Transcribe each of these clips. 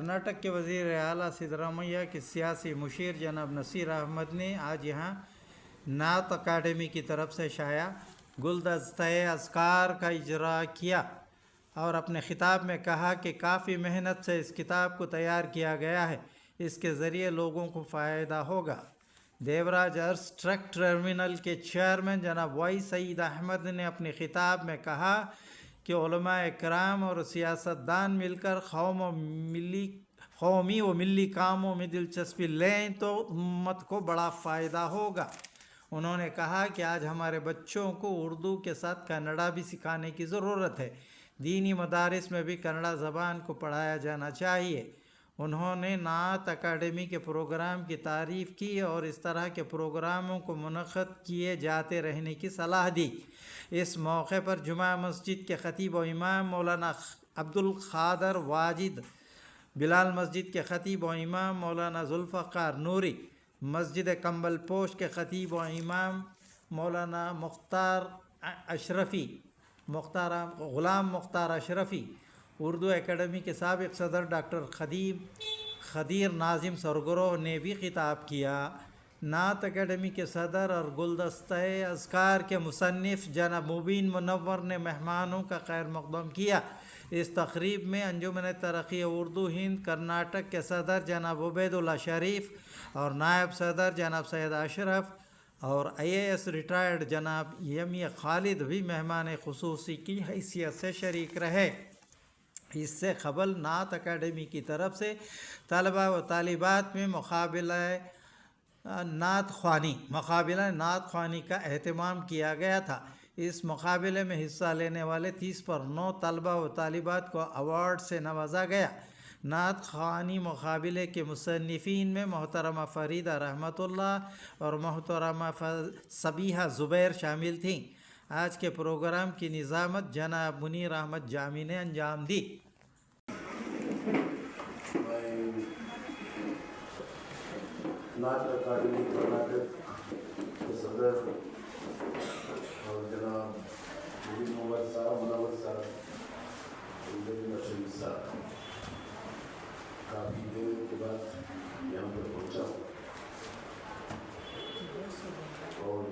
کرناٹک کے وزیر اعلیٰ سدرامیا کے سیاسی مشیر جناب نصیر احمد نے آج یہاں نعت اکیڈمی کی طرف سے شائع گلدستہ اذکار کا اجرا کیا اور اپنے خطاب میں کہا کہ کافی محنت سے اس کتاب کو تیار کیا گیا ہے، اس کے ذریعے لوگوں کو فائدہ ہوگا۔ دیوراج ارس ٹرک ٹرمینل کے چیئرمین جناب وائی سعید احمد نے اپنے خطاب میں کہا کہ علماء کرام اور سیاستدان مل کر قومی و ملی کاموں میں دلچسپی لیں تو امت کو بڑا فائدہ ہوگا۔ انہوں نے کہا کہ آج ہمارے بچوں کو اردو کے ساتھ کنڑا بھی سکھانے کی ضرورت ہے، دینی مدارس میں بھی کنڑا زبان کو پڑھایا جانا چاہیے۔ انہوں نے نعت اکیڈمی کے پروگرام کی تعریف کی اور اس طرح کے پروگراموں کو منعقد کیے جاتے رہنے کی صلاح دی۔ اس موقع پر جمعہ مسجد کے خطیب و امام مولانا عبدالقادر واجد، بلال مسجد کے خطیب و امام مولانا ذوالفقار نوری، مسجد کمبل پوش کے خطیب و امام مولانا غلام مختار اشرفی، اردو اکیڈمی کے سابق صدر ڈاکٹر خدیر ناظم سرگرو نے بھی خطاب کیا۔ نعت اکیڈمی کے صدر اور گلدستہ اذکار کے مصنف جناب مبین منور نے مہمانوں کا خیر مقدم کیا۔ اس تقریب میں انجمن ترقی اردو ہند کرناٹک کے صدر جناب عبید اللہ شریف اور نائب صدر جناب سید اشرف اور IAS ریٹائرڈ جناب ایم اے خالد بھی مہمان خصوصی کی حیثیت سے شریک رہے۔ اس سے قبل نعت اکیڈمی کی طرف سے طلباء و طالبات میں مقابلہ نعت خوانی کا اہتمام کیا گیا تھا۔ اس مقابلے میں حصہ لینے والے 30 طلباء و طالبات کو ایوارڈ سے نوازا گیا۔ نعت خوانی مقابلے کے مصنفین میں محترمہ فریدہ رحمت اللہ اور محترمہ صبیحہ زبیر شامل تھیں۔ آج کے پروگرام کی نظامت جناب منیر احمد جامی نے انجام دی۔ نعت اکیڈمی کرناٹک کے صدر اور جناب منور صاحب، شریف صاحب، کافی دیر کے بعد یہاں پر پہنچا ہوں اور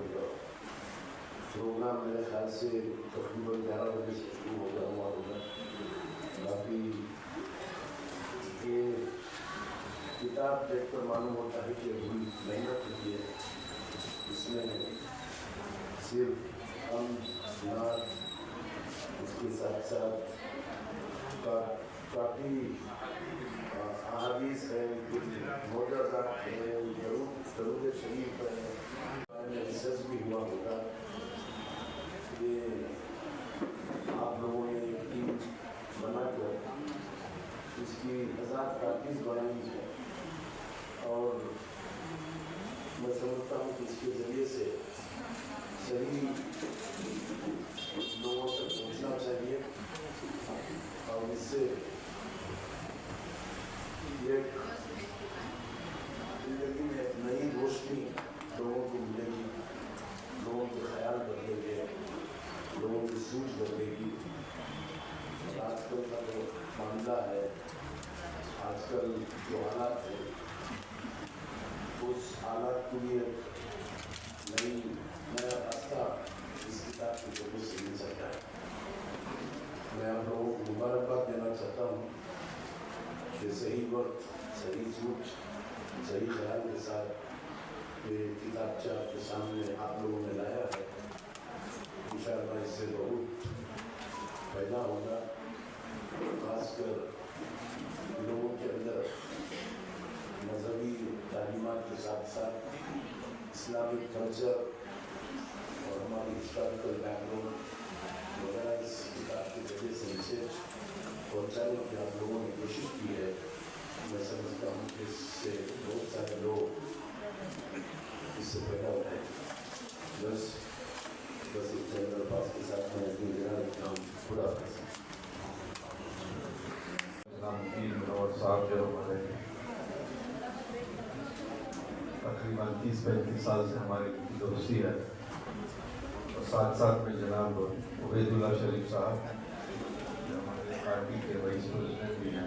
پروگرام میرے خیال سے تقریباً 11 بجے سے شروع ہوا ہوگا۔ کافی یہ کتاب دیکھ کر معلوم ہوتا ہے کہ بڑی محنت ہوئی ہے۔ اس میں صرف نعت، اس کے ساتھ ساتھ کافی احادیث ہیں، معجزات ہیں، درود شریف ہے، ریسرچ بھی ہوا ہوگا۔ یہ آپ لوگوں نے ٹیم بنا کر اس کی آزاد کاپیز بنائی ہے اور میں سمجھتا ہوں کہ اس کے ذریعے سے صحیح لوگوں تک پہنچنا چاہیے اور اس سے ایک زندگی میں ایک نئی روشنی لوگوں کو ملے گی، لوگوں کے خیال بدلیں گے، لوگوں کی سوچ بدلے گی۔ آج کل کا جو معاملہ ہے، آج کل جو حالات ہیں، اس حالات کو بھی ایک نیا راستہ اس کتاب کے ذریعے سے مل سکتا ہے۔ میں آپ لوگوں کو مبارکباد دینا چاہتا ہوں کہ صحیح وقت، صحیح سوچ، صحیح خیال کے ساتھ یہ کتابچہ آپ کے سامنے آپ لوگوں نے لایا ہے۔ انشاءاللہ اس سے بہت فائدہ ہوگا، خاص کر لوگوں کے اندر مذہبی تعلیمات کے ساتھ ساتھ اسلامک کلچر اور ہماری ہسٹوریکل بیک گراؤنڈ وغیرہ اس کتاب کے ذریعے سے ریسرچ پہنچانے کی آپ لوگوں نے کوشش کی ہے۔ میں سمجھتا ہوں کہ اس سے بہت سارے لوگ اس سے پیدا ہوتے ہیں۔ بس اس چند الفاظ کے ساتھ میں اپنی جگہ رکھتا ہوں۔ خدا حافظ۔ منور صاحب جو ہمارے تقریباً 30-35 سال سے ہماری دوستی ہے، اور ساتھ ساتھ میں جناب عبید اللہ شریف صاحب جو ہمارے پارٹی کے وائس پریزیڈنٹ بھی ہیں،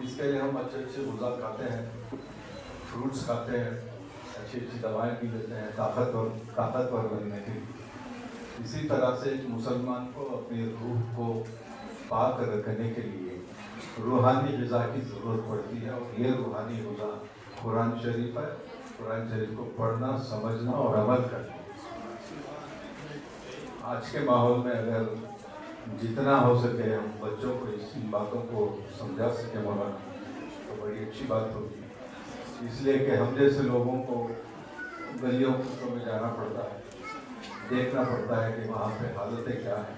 اس کے لیے ہم اچھے اچھے غذا کھاتے ہیں، فروٹس کھاتے ہیں، اچھی اچھی دوائیں بھی لیتے ہیں طاقتور بننے کے لیے۔ اسی طرح سے ایک مسلمان کو اپنی روح کو پاک رکھنے کے لیے روحانی غذا کی ضرورت پڑتی ہے، اور یہ روحانی غذا قرآن شریف ہے۔ قرآن شریف کو پڑھنا، سمجھنا اور عمل کرنا۔ آج کے ماحول میں اگر جتنا ہو سکے ہم بچوں کو ان باتوں کو سمجھا سکے مولانا، تو بڑی اچھی بات ہوگی، اس لیے کہ ہم جیسے لوگوں کو گلیوں کوچوں میں جانا پڑتا ہے، دیکھنا پڑتا ہے کہ وہاں پہ حالتیں کیا ہیں،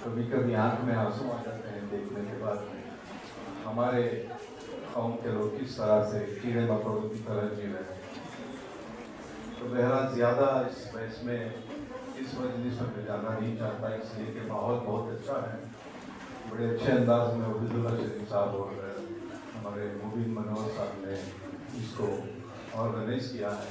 کبھی کبھی آنکھ میں آنسو آ جاتے ہیں دیکھنے کے بعد میں ہمارے قوم کے لوگ کس طرح سے کیڑے مکوڑوں کی طرح جی رہے ہیں۔ تو بہرحال زیادہ اس بحث میں اس مجلس میں جانا نہیں چاہتا، اس لیے کہ ماحول بہت اچھا ہے، بڑے اچھے انداز میں عبید اللہ شریف صاحب اور ہمارے مبین منور صاحب نے اس کو آرگنائز کیا ہے،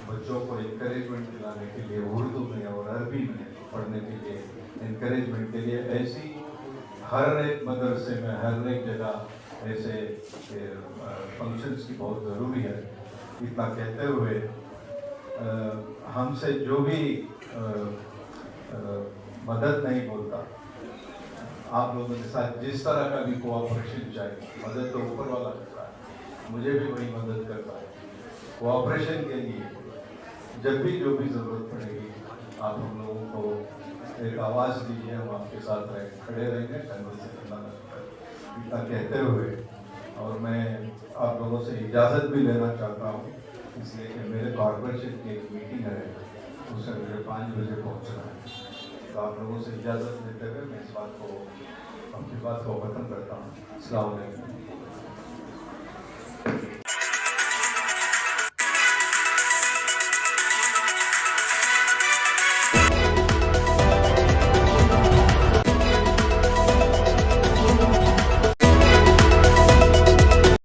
بچوں کو انکریجمنٹ دلانے کے لیے اردو میں اور عربی میں پڑھنے کے لیے، انکریجمنٹ کے لیے۔ ایسی ہر ایک مدرسے میں، ہر ایک جگہ ایسے فنکشنز کی بہت ضروری ہے۔ اتنا کہتے ہوئے ہم سے جو بھی مدد نہیں بولتا، آپ لوگوں کے ساتھ جس طرح کا بھی کوآپریشن چاہیے، مدد تو اوپر والا کرتا ہے، مجھے بھی وہی مدد کرتا ہے۔ کوآپریشن کے لیے جب بھی جو بھی ضرورت پڑے گی آپ ہم لوگوں کو ایک آواز دیجیے، ہم آپ کے ساتھ کھڑے رہیں گے، اتنا کہتے ہوئے، اور میں آپ لوگوں سے اجازت بھی لینا چاہتا ہوں، اس لیے کہ میرے کارپوریشن کی ایک میٹنگ ہے، اس میں مجھے 5 بجے پہنچنا ہے، تو آپ لوگوں سے اجازت لیتے ہوئے میں اس بات کو اپنی بات کو ختم کرتا ہوں۔ السلام علیکم۔